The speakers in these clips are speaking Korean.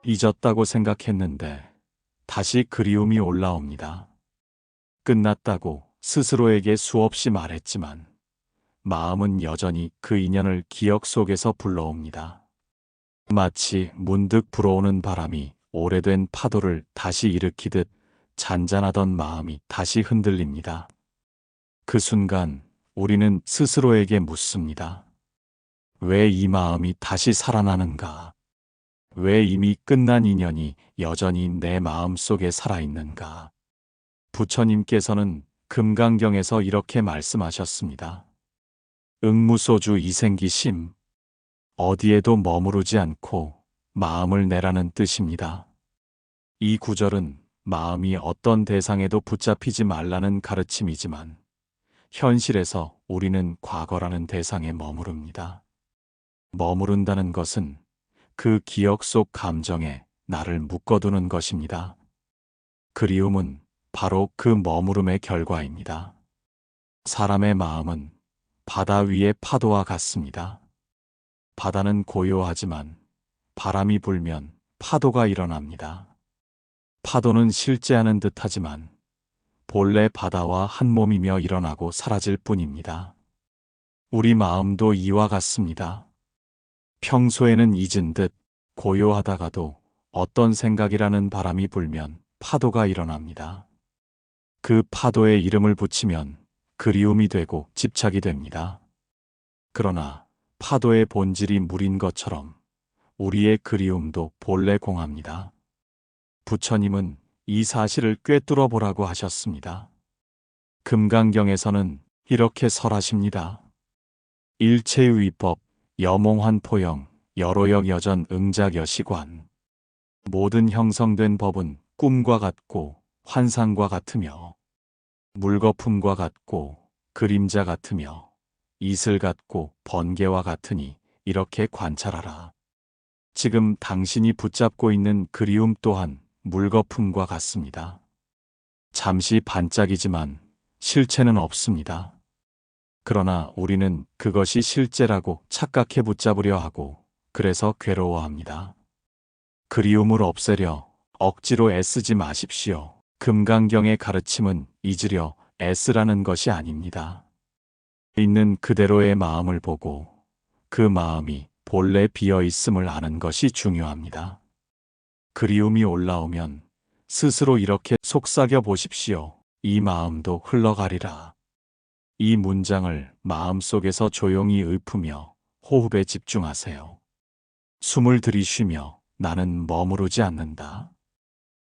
잊었다고 생각했는데 다시 그리움이 올라옵니다. 끝났다고 스스로에게 수없이 말했지만 마음은 여전히 그 인연을 기억 속에서 불러옵니다. 마치 문득 불어오는 바람이 오래된 파도를 다시 일으키듯 잔잔하던 마음이 다시 흔들립니다. 그 순간 우리는 스스로에게 묻습니다. 왜 이 마음이 다시 살아나는가? 왜 이미 끝난 인연이 여전히 내 마음 속에 살아있는가? 부처님께서는 금강경에서 이렇게 말씀하셨습니다. 응무소주 이생기심, 어디에도 머무르지 않고 마음을 내라는 뜻입니다. 이 구절은 마음이 어떤 대상에도 붙잡히지 말라는 가르침이지만 현실에서 우리는 과거라는 대상에 머무릅니다. 머무른다는 것은 그 기억 속 감정에 나를 묶어두는 것입니다. 그리움은 바로 그 머무름의 결과입니다. 사람의 마음은 바다 위의 파도와 같습니다. 바다는 고요하지만 바람이 불면 파도가 일어납니다. 파도는 실제하는 듯하지만 본래 바다와 한 몸이며 일어나고 사라질 뿐입니다. 우리 마음도 이와 같습니다. 평소에는 잊은 듯 고요하다가도 어떤 생각이라는 바람이 불면 파도가 일어납니다. 그 파도에 이름을 붙이면 그리움이 되고 집착이 됩니다. 그러나 파도의 본질이 물인 것처럼 우리의 그리움도 본래 공합니다. 부처님은 이 사실을 꿰뚫어 보라고 하셨습니다. 금강경에서는 이렇게 설하십니다. 일체의 위법, 여몽환포영, 여로역 여전 응작여시관. 모든 형성된 법은 꿈과 같고 환상과 같으며 물거품과 같고 그림자 같으며 이슬 같고 번개와 같으니 이렇게 관찰하라. 지금 당신이 붙잡고 있는 그리움 또한 물거품과 같습니다. 잠시 반짝이지만 실체는 없습니다. 그러나 우리는 그것이 실제라고 착각해 붙잡으려 하고 그래서 괴로워합니다. 그리움을 없애려 억지로 애쓰지 마십시오. 금강경의 가르침은 잊으려 애쓰라는 것이 아닙니다. 있는 그대로의 마음을 보고 그 마음이 본래 비어 있음을 아는 것이 중요합니다. 그리움이 올라오면 스스로 이렇게 속삭여 보십시오. 이 마음도 흘러가리라. 이 문장을 마음속에서 조용히 읊으며 호흡에 집중하세요. 숨을 들이쉬며 나는 머무르지 않는다.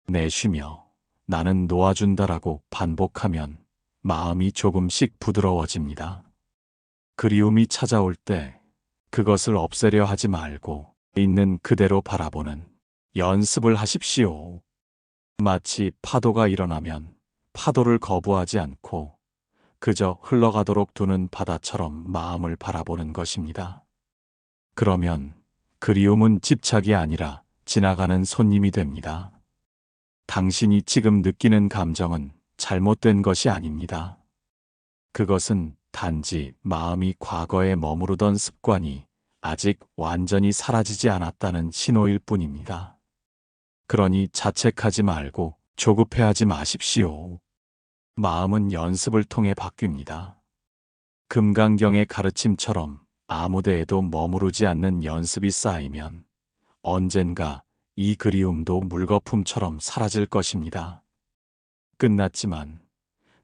내쉬며 나는 놓아준다라고 반복하면 마음이 조금씩 부드러워집니다. 그리움이 찾아올 때 그것을 없애려 하지 말고 있는 그대로 바라보는 연습을 하십시오. 마치 파도가 일어나면 파도를 거부하지 않고 그저 흘러가도록 두는 바다처럼 마음을 바라보는 것입니다. 그러면 그리움은 집착이 아니라 지나가는 손님이 됩니다. 당신이 지금 느끼는 감정은 잘못된 것이 아닙니다. 그것은 단지 마음이 과거에 머무르던 습관이 아직 완전히 사라지지 않았다는 신호일 뿐입니다. 그러니 자책하지 말고 조급해하지 마십시오. 마음은 연습을 통해 바뀝니다. 금강경의 가르침처럼 아무데에도 머무르지 않는 연습이 쌓이면 언젠가 이 그리움도 물거품처럼 사라질 것입니다. 끝났지만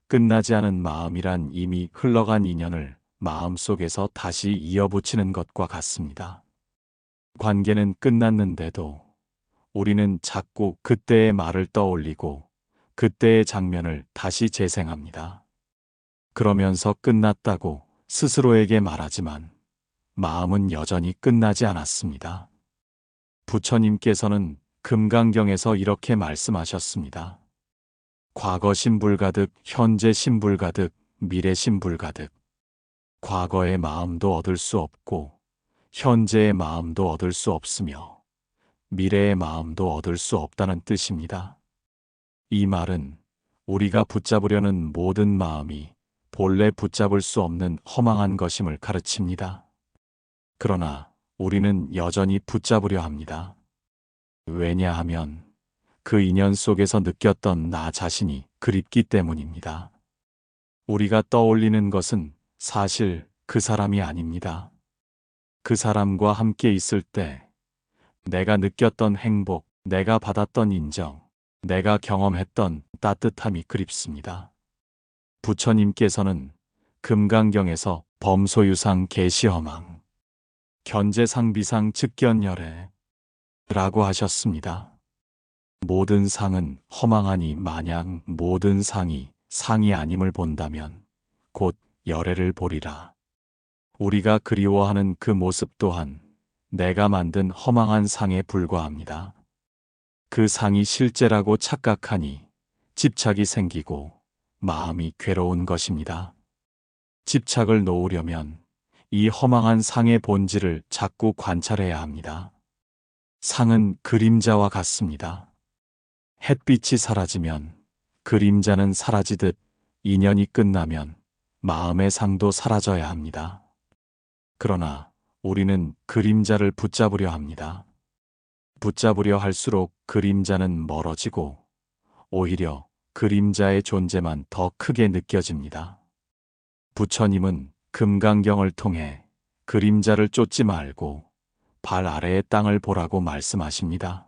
끝나지 않은 마음이란 이미 흘러간 인연을 마음속에서 다시 이어붙이는 것과 같습니다. 관계는 끝났는데도 우리는 자꾸 그때의 말을 떠올리고 그때의 장면을 다시 재생합니다. 그러면서 끝났다고 스스로에게 말하지만 마음은 여전히 끝나지 않았습니다. 부처님께서는 금강경에서 이렇게 말씀하셨습니다. 과거 신불가득, 현재 신불가득, 미래 신불가득. 과거의 마음도 얻을 수 없고 현재의 마음도 얻을 수 없으며 미래의 마음도 얻을 수 없다는 뜻입니다. 이 말은 우리가 붙잡으려는 모든 마음이 본래 붙잡을 수 없는 허망한 것임을 가르칩니다. 그러나 우리는 여전히 붙잡으려 합니다. 왜냐하면 그 인연 속에서 느꼈던 나 자신이 그립기 때문입니다. 우리가 떠올리는 것은 사실 그 사람이 아닙니다. 그 사람과 함께 있을 때 내가 느꼈던 행복, 내가 받았던 인정, 내가 경험했던 따뜻함이 그립습니다. 부처님께서는 금강경에서 범소유상 계시허망, 견재상비상 즉견열애 라고 하셨습니다. 모든 상은 허망하니 만약 모든 상이 상이 아님을 본다면 곧 열애를 보리라. 우리가 그리워하는 그 모습 또한 내가 만든 허망한 상에 불과합니다. 그 상이 실제라고 착각하니 집착이 생기고 마음이 괴로운 것입니다. 집착을 놓으려면 이 허망한 상의 본질을 자꾸 관찰해야 합니다. 상은 그림자와 같습니다. 햇빛이 사라지면 그림자는 사라지듯 인연이 끝나면 마음의 상도 사라져야 합니다. 그러나 우리는 그림자를 붙잡으려 합니다. 붙잡으려 할수록 그림자는 멀어지고 오히려 그림자의 존재만 더 크게 느껴집니다. 부처님은 금강경을 통해 그림자를 쫓지 말고 발 아래의 땅을 보라고 말씀하십니다.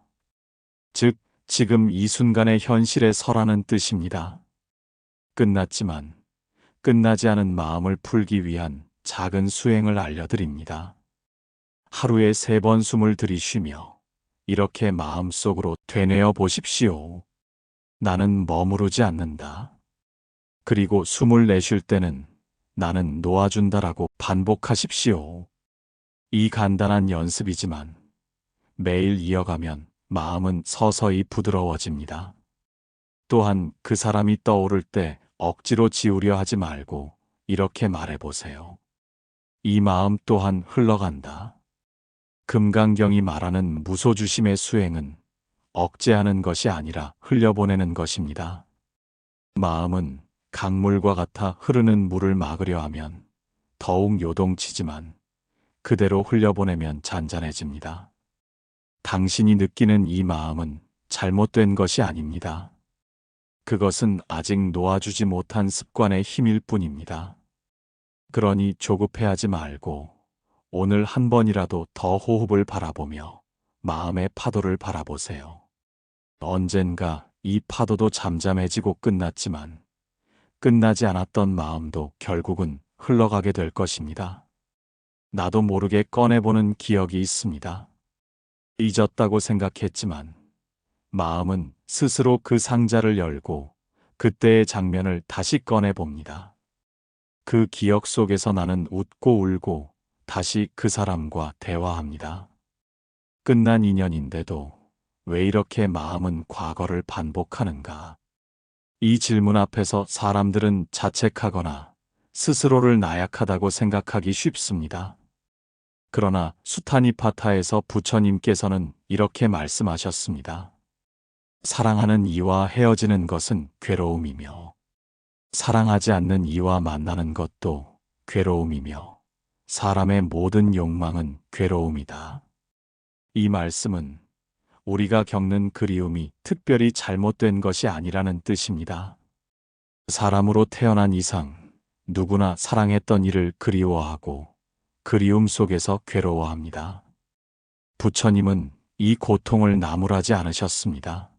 즉, 지금 이 순간의 현실에 서라는 뜻입니다. 끝났지만 끝나지 않은 마음을 풀기 위한 작은 수행을 알려드립니다. 하루에 3번 숨을 들이쉬며 이렇게 마음속으로 되뇌어 보십시오. 나는 머무르지 않는다. 그리고 숨을 내쉴 때는 나는 놓아준다라고 반복하십시오. 이 간단한 연습이지만 매일 이어가면 마음은 서서히 부드러워집니다. 또한 그 사람이 떠오를 때 억지로 지우려 하지 말고 이렇게 말해보세요. 이 마음 또한 흘러간다. 금강경이 말하는 무소주심의 수행은 억제하는 것이 아니라 흘려보내는 것입니다. 마음은 강물과 같아 흐르는 물을 막으려 하면 더욱 요동치지만 그대로 흘려보내면 잔잔해집니다. 당신이 느끼는 이 마음은 잘못된 것이 아닙니다. 그것은 아직 놓아주지 못한 습관의 힘일 뿐입니다. 그러니 조급해하지 말고 오늘 한 번이라도 더 호흡을 바라보며 마음의 파도를 바라보세요. 언젠가 이 파도도 잠잠해지고 끝났지만 끝나지 않았던 마음도 결국은 흘러가게 될 것입니다. 나도 모르게 꺼내보는 기억이 있습니다. 잊었다고 생각했지만 마음은 스스로 그 상자를 열고 그때의 장면을 다시 꺼내봅니다. 그 기억 속에서 나는 웃고 울고 다시 그 사람과 대화합니다. 끝난 인연인데도 왜 이렇게 마음은 과거를 반복하는가? 이 질문 앞에서 사람들은 자책하거나 스스로를 나약하다고 생각하기 쉽습니다. 그러나 수타니파타에서 부처님께서는 이렇게 말씀하셨습니다. 사랑하는 이와 헤어지는 것은 괴로움이며 사랑하지 않는 이와 만나는 것도 괴로움이며 사람의 모든 욕망은 괴로움이다. 이 말씀은 우리가 겪는 그리움이 특별히 잘못된 것이 아니라는 뜻입니다. 사람으로 태어난 이상 누구나 사랑했던 이를 그리워하고 그리움 속에서 괴로워합니다. 부처님은 이 고통을 나무라지 않으셨습니다.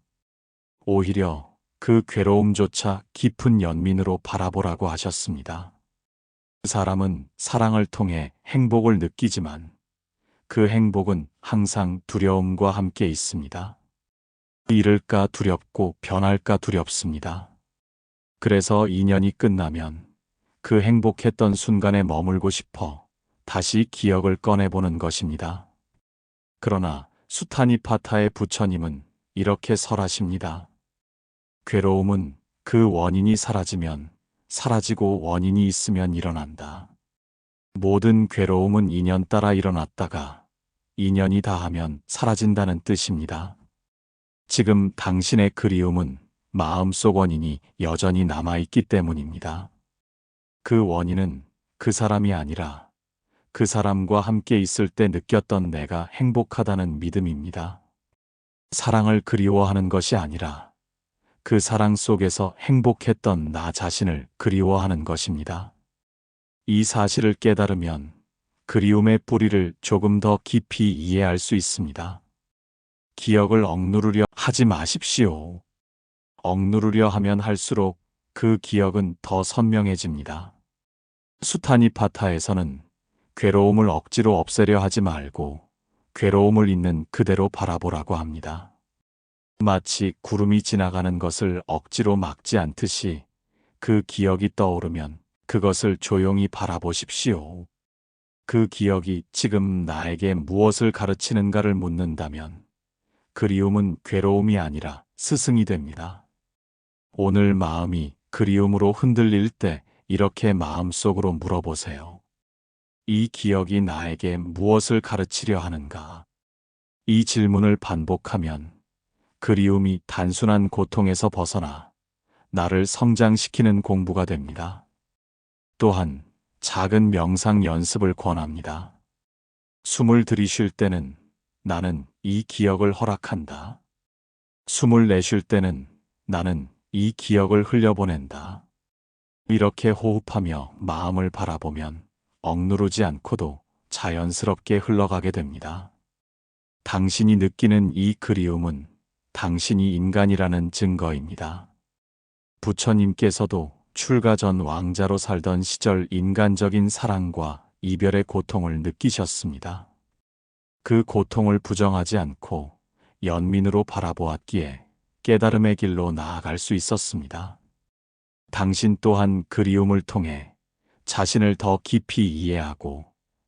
오히려 그 괴로움조차 깊은 연민으로 바라보라고 하셨습니다. 그 사람은 사랑을 통해 행복을 느끼지만 그 행복은 항상 두려움과 함께 있습니다. 잃을까 두렵고 변할까 두렵습니다. 그래서 인연이 끝나면 그 행복했던 순간에 머물고 싶어 다시 기억을 꺼내보는 것입니다. 그러나 수타니파타의 부처님은 이렇게 설하십니다. 괴로움은 그 원인이 사라지면 사라지고 원인이 있으면 일어난다. 모든 괴로움은 인연 따라 일어났다가 인연이 다하면 사라진다는 뜻입니다. 지금 당신의 그리움은 마음속 원인이 여전히 남아있기 때문입니다. 그 원인은 그 사람이 아니라 그 사람과 함께 있을 때 느꼈던 내가 행복하다는 믿음입니다. 사랑을 그리워하는 것이 아니라 그 사랑 속에서 행복했던 나 자신을 그리워하는 것입니다. 이 사실을 깨달으면 그리움의 뿌리를 조금 더 깊이 이해할 수 있습니다. 기억을 억누르려 하지 마십시오. 억누르려 하면 할수록 그 기억은 더 선명해집니다. 수타니파타에서는 괴로움을 억지로 없애려 하지 말고 괴로움을 있는 그대로 바라보라고 합니다. 마치 구름이 지나가는 것을 억지로 막지 않듯이 그 기억이 떠오르면 그것을 조용히 바라보십시오. 그 기억이 지금 나에게 무엇을 가르치는가를 묻는다면 그리움은 괴로움이 아니라 스승이 됩니다. 오늘 마음이 그리움으로 흔들릴 때 이렇게 마음속으로 물어보세요. 이 기억이 나에게 무엇을 가르치려 하는가? 이 질문을 반복하면 그리움이 단순한 고통에서 벗어나 나를 성장시키는 공부가 됩니다. 또한 작은 명상 연습을 권합니다. 숨을 들이쉴 때는 나는 이 기억을 허락한다. 숨을 내쉴 때는 나는 이 기억을 흘려보낸다. 이렇게 호흡하며 마음을 바라보면 억누르지 않고도 자연스럽게 흘러가게 됩니다. 당신이 느끼는 이 그리움은 당신이 인간이라는 증거입니다. 부처님께서도 출가 전 왕자로 살던 시절 인간적인 사랑과 이별의 고통을 느끼셨습니다. 그 고통을 부정하지 않고 연민으로 바라보았기에 깨달음의 길로 나아갈 수 있었습니다. 당신 또한 그리움을 통해 자신을 더 깊이 이해하고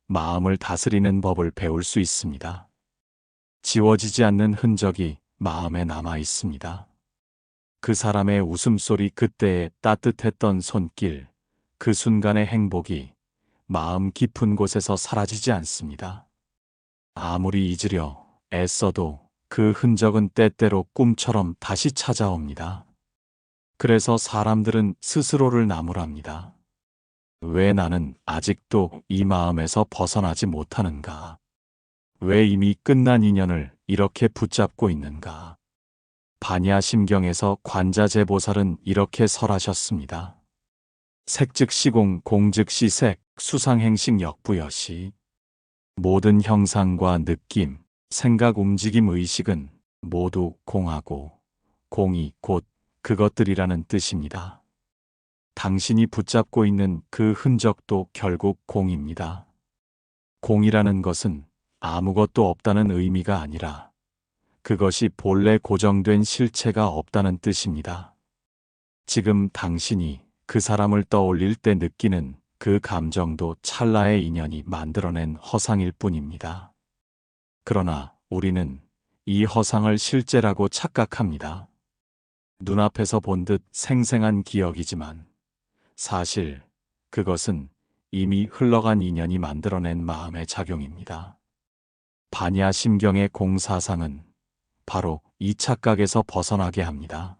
마음을 다스리는 법을 배울 수 있습니다. 지워지지 않는 흔적이 마음에 남아 있습니다. 그 사람의 웃음소리, 그때의 따뜻했던 손길, 그 순간의 행복이 마음 깊은 곳에서 사라지지 않습니다. 아무리 잊으려 애써도 그 흔적은 때때로 꿈처럼 다시 찾아옵니다. 그래서 사람들은 스스로를 나무랍니다. 왜 나는 아직도 이 마음에서 벗어나지 못하는가? 왜 이미 끝난 인연을 이렇게 붙잡고 있는가? 반야심경에서 관자재보살은 이렇게 설하셨습니다. 색즉시공, 공즉시색, 수상행식 역부여시. 모든 형상과 느낌, 생각, 움직임, 의식은 모두 공하고 공이 곧 그것들이라는 뜻입니다. 당신이 붙잡고 있는 그 흔적도 결국 공입니다. 공이라는 것은 아무것도 없다는 의미가 아니라 그것이 본래 고정된 실체가 없다는 뜻입니다. 지금 당신이 그 사람을 떠올릴 때 느끼는 그 감정도 찰나의 인연이 만들어낸 허상일 뿐입니다. 그러나 우리는 이 허상을 실제라고 착각합니다. 눈앞에서 본 듯 생생한 기억이지만 사실 그것은 이미 흘러간 인연이 만들어낸 마음의 작용입니다. 반야심경의 공사상은 바로 이 착각에서 벗어나게 합니다.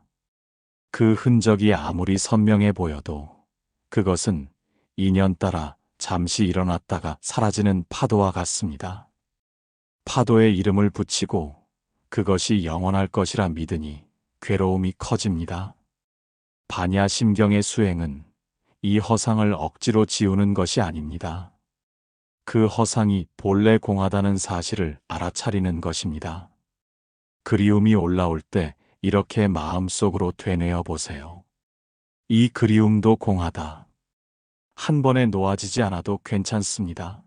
그 흔적이 아무리 선명해 보여도 그것은 인연 따라 잠시 일어났다가 사라지는 파도와 같습니다. 파도에 이름을 붙이고 그것이 영원할 것이라 믿으니 괴로움이 커집니다. 반야심경의 수행은 이 허상을 억지로 지우는 것이 아닙니다. 그 허상이 본래 공하다는 사실을 알아차리는 것입니다. 그리움이 올라올 때 이렇게 마음속으로 되뇌어 보세요. 이 그리움도 공하다. 한 번에 놓아지지 않아도 괜찮습니다.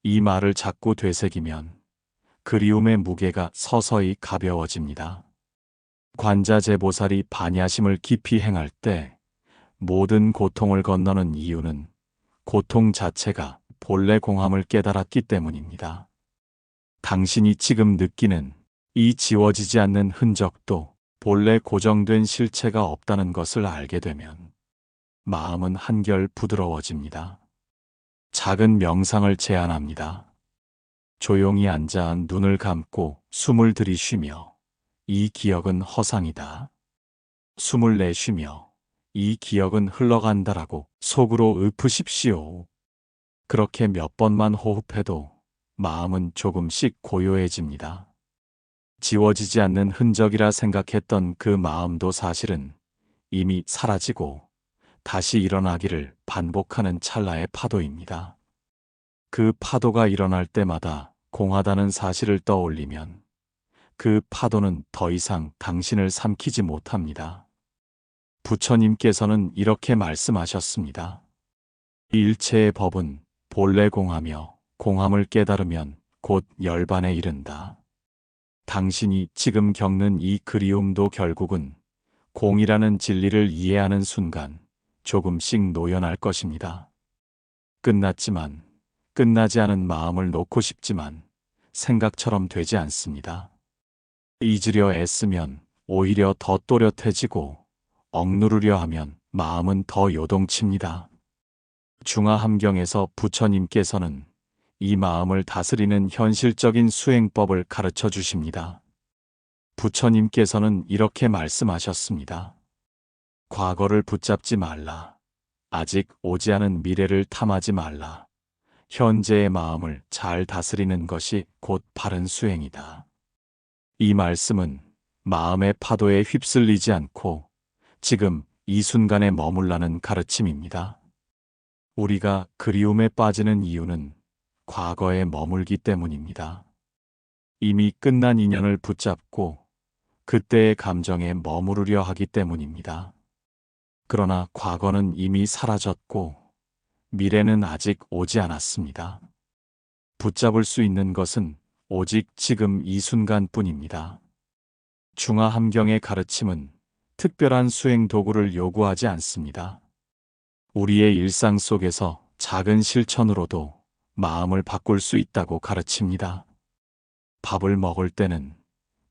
이 말을 자꾸 되새기면 그리움의 무게가 서서히 가벼워집니다. 관자재보살이 반야심을 깊이 행할 때 모든 고통을 건너는 이유는 고통 자체가 본래 공함을 깨달았기 때문입니다. 당신이 지금 느끼는 이 지워지지 않는 흔적도 본래 고정된 실체가 없다는 것을 알게 되면 마음은 한결 부드러워집니다. 작은 명상을 제안합니다. 조용히 앉아 눈을 감고 숨을 들이쉬며 이 기억은 허상이다. 숨을 내쉬며 이 기억은 흘러간다라고 속으로 읊으십시오. 그렇게 몇 번만 호흡해도 마음은 조금씩 고요해집니다. 지워지지 않는 흔적이라 생각했던 그 마음도 사실은 이미 사라지고 다시 일어나기를 반복하는 찰나의 파도입니다. 그 파도가 일어날 때마다 공하다는 사실을 떠올리면 그 파도는 더 이상 당신을 삼키지 못합니다. 부처님께서는 이렇게 말씀하셨습니다. 일체의 법은 본래 공하며 공함을 깨달으면 곧 열반에 이른다. 당신이 지금 겪는 이 그리움도 결국은 공이라는 진리를 이해하는 순간 조금씩 노연할 것입니다. 끝났지만 끝나지 않은 마음을 놓고 싶지만 생각처럼 되지 않습니다. 잊으려 애쓰면 오히려 더 또렷해지고 억누르려 하면 마음은 더 요동칩니다. 중화함경에서 부처님께서는 이 마음을 다스리는 현실적인 수행법을 가르쳐 주십니다. 부처님께서는 이렇게 말씀하셨습니다. 과거를 붙잡지 말라. 아직 오지 않은 미래를 탐하지 말라. 현재의 마음을 잘 다스리는 것이 곧 바른 수행이다. 이 말씀은 마음의 파도에 휩쓸리지 않고 지금 이 순간에 머물라는 가르침입니다. 우리가 그리움에 빠지는 이유는 과거에 머물기 때문입니다. 이미 끝난 인연을 붙잡고 그때의 감정에 머무르려 하기 때문입니다. 그러나 과거는 이미 사라졌고 미래는 아직 오지 않았습니다. 붙잡을 수 있는 것은 오직 지금 이 순간뿐입니다. 중화함경의 가르침은 특별한 수행 도구를 요구하지 않습니다. 우리의 일상 속에서 작은 실천으로도 마음을 바꿀 수 있다고 가르칩니다. 밥을 먹을 때는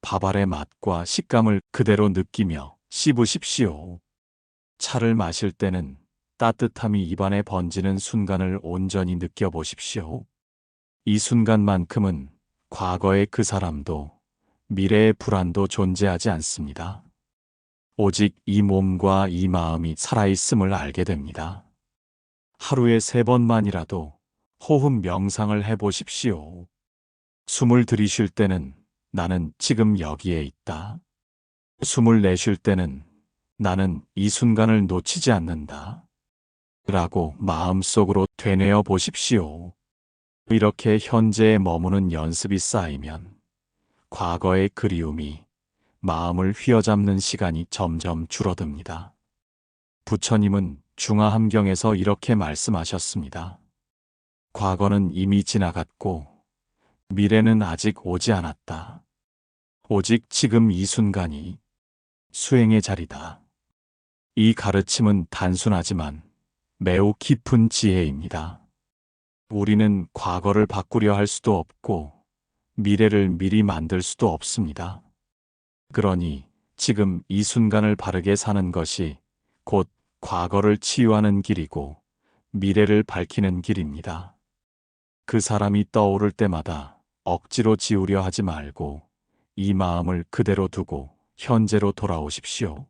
밥알의 맛과 식감을 그대로 느끼며 씹으십시오. 차를 마실 때는 따뜻함이 입안에 번지는 순간을 온전히 느껴보십시오. 이 순간만큼은 과거의 그 사람도 미래의 불안도 존재하지 않습니다. 오직 이 몸과 이 마음이 살아있음을 알게 됩니다. 하루에 3번만이라도 호흡 명상을 해보십시오. 숨을 들이쉴 때는 나는 지금 여기에 있다. 숨을 내쉴 때는 나는 이 순간을 놓치지 않는다. 라고 마음속으로 되뇌어 보십시오. 이렇게 현재에 머무는 연습이 쌓이면 과거의 그리움이 마음을 휘어잡는 시간이 점점 줄어듭니다. 부처님은 중화함경에서 이렇게 말씀하셨습니다. 과거는 이미 지나갔고 미래는 아직 오지 않았다. 오직 지금 이 순간이 수행의 자리다. 이 가르침은 단순하지만 매우 깊은 지혜입니다. 우리는 과거를 바꾸려 할 수도 없고 미래를 미리 만들 수도 없습니다. 그러니 지금 이 순간을 바르게 사는 것이 곧 과거를 치유하는 길이고 미래를 밝히는 길입니다. 그 사람이 떠오를 때마다 억지로 지우려 하지 말고 이 마음을 그대로 두고 현재로 돌아오십시오.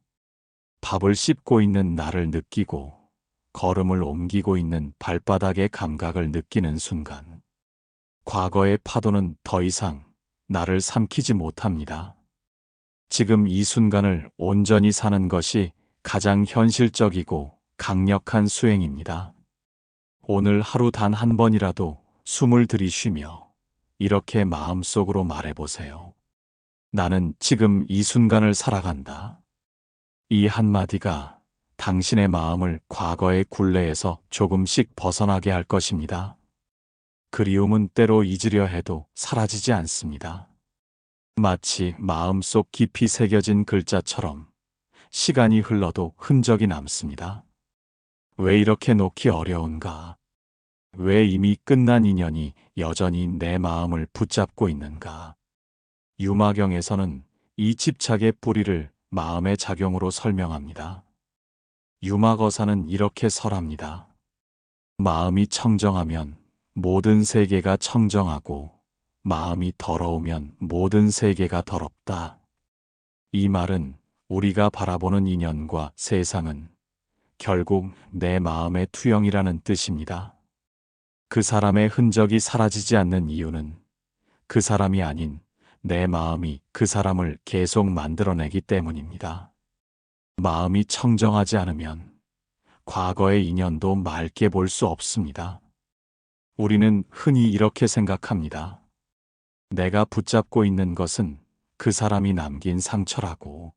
밥을 씹고 있는 나를 느끼고 걸음을 옮기고 있는 발바닥의 감각을 느끼는 순간 과거의 파도는 더 이상 나를 삼키지 못합니다. 지금 이 순간을 온전히 사는 것이 가장 현실적이고 강력한 수행입니다. 오늘 하루 단 한 번이라도 숨을 들이쉬며 이렇게 마음속으로 말해보세요. 나는 지금 이 순간을 살아간다. 이 한마디가 당신의 마음을 과거의 굴레에서 조금씩 벗어나게 할 것입니다. 그리움은 때로 잊으려 해도 사라지지 않습니다. 마치 마음속 깊이 새겨진 글자처럼 시간이 흘러도 흔적이 남습니다. 왜 이렇게 놓기 어려운가? 왜 이미 끝난 인연이 여전히 내 마음을 붙잡고 있는가? 유마경에서는 이 집착의 뿌리를 마음의 작용으로 설명합니다. 유마거사는 이렇게 설합니다. 마음이 청정하면 모든 세계가 청정하고 마음이 더러우면 모든 세계가 더럽다. 이 말은 우리가 바라보는 인연과 세상은 결국 내 마음의 투영이라는 뜻입니다. 그 사람의 흔적이 사라지지 않는 이유는 그 사람이 아닌 내 마음이 그 사람을 계속 만들어내기 때문입니다. 마음이 청정하지 않으면 과거의 인연도 맑게 볼 수 없습니다. 우리는 흔히 이렇게 생각합니다. 내가 붙잡고 있는 것은 그 사람이 남긴 상처라고.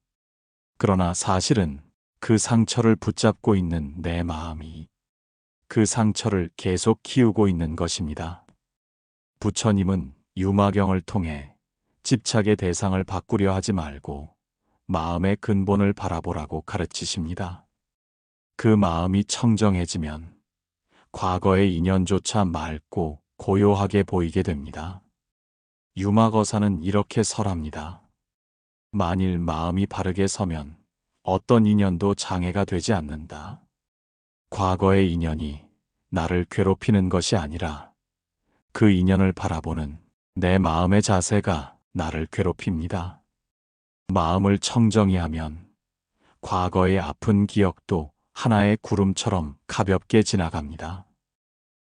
그러나 사실은 그 상처를 붙잡고 있는 내 마음이 그 상처를 계속 키우고 있는 것입니다. 부처님은 유마경을 통해 집착의 대상을 바꾸려 하지 말고 마음의 근본을 바라보라고 가르치십니다. 그 마음이 청정해지면 과거의 인연조차 맑고 고요하게 보이게 됩니다. 유마거사는 이렇게 설합니다. 만일 마음이 바르게 서면 어떤 인연도 장애가 되지 않는다. 과거의 인연이 나를 괴롭히는 것이 아니라 그 인연을 바라보는 내 마음의 자세가 나를 괴롭힙니다. 마음을 청정히 하면 과거의 아픈 기억도 하나의 구름처럼 가볍게 지나갑니다.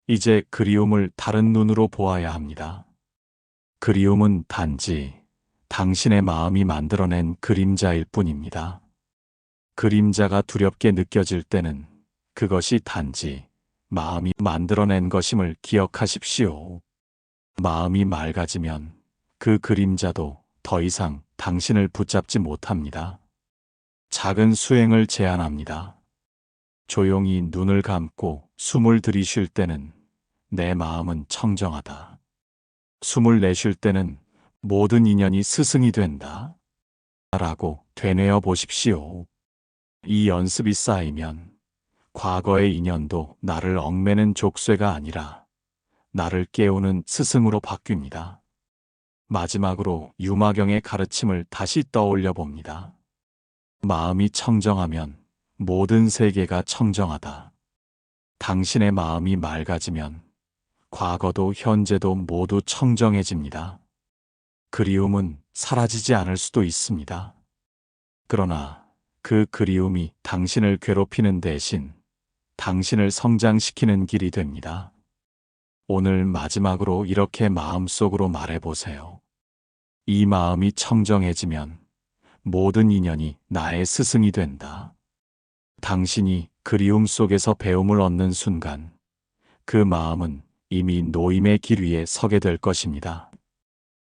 이제 그리움을 다른 눈으로 보아야 합니다. 그리움은 단지 당신의 마음이 만들어낸 그림자일 뿐입니다. 그림자가 두렵게 느껴질 때는 그것이 단지 마음이 만들어낸 것임을 기억하십시오. 마음이 맑아지면 그 그림자도 더 이상 당신을 붙잡지 못합니다. 작은 수행을 제안합니다. 조용히 눈을 감고 숨을 들이쉴 때는 내 마음은 청정하다. 숨을 내쉴 때는 모든 인연이 스승이 된다. 라고 되뇌어 보십시오. 이 연습이 쌓이면 과거의 인연도 나를 얽매는 족쇄가 아니라 나를 깨우는 스승으로 바뀝니다. 마지막으로 유마경의 가르침을 다시 떠올려 봅니다. 마음이 청정하면 모든 세계가 청정하다. 당신의 마음이 맑아지면 과거도 현재도 모두 청정해집니다. 그리움은 사라지지 않을 수도 있습니다. 그러나 그 그리움이 당신을 괴롭히는 대신 당신을 성장시키는 길이 됩니다. 오늘 마지막으로 이렇게 마음속으로 말해보세요. 이 마음이 청정해지면 모든 인연이 나의 스승이 된다. 당신이 그리움 속에서 배움을 얻는 순간 그 마음은 이미 노임의 길 위에 서게 될 것입니다.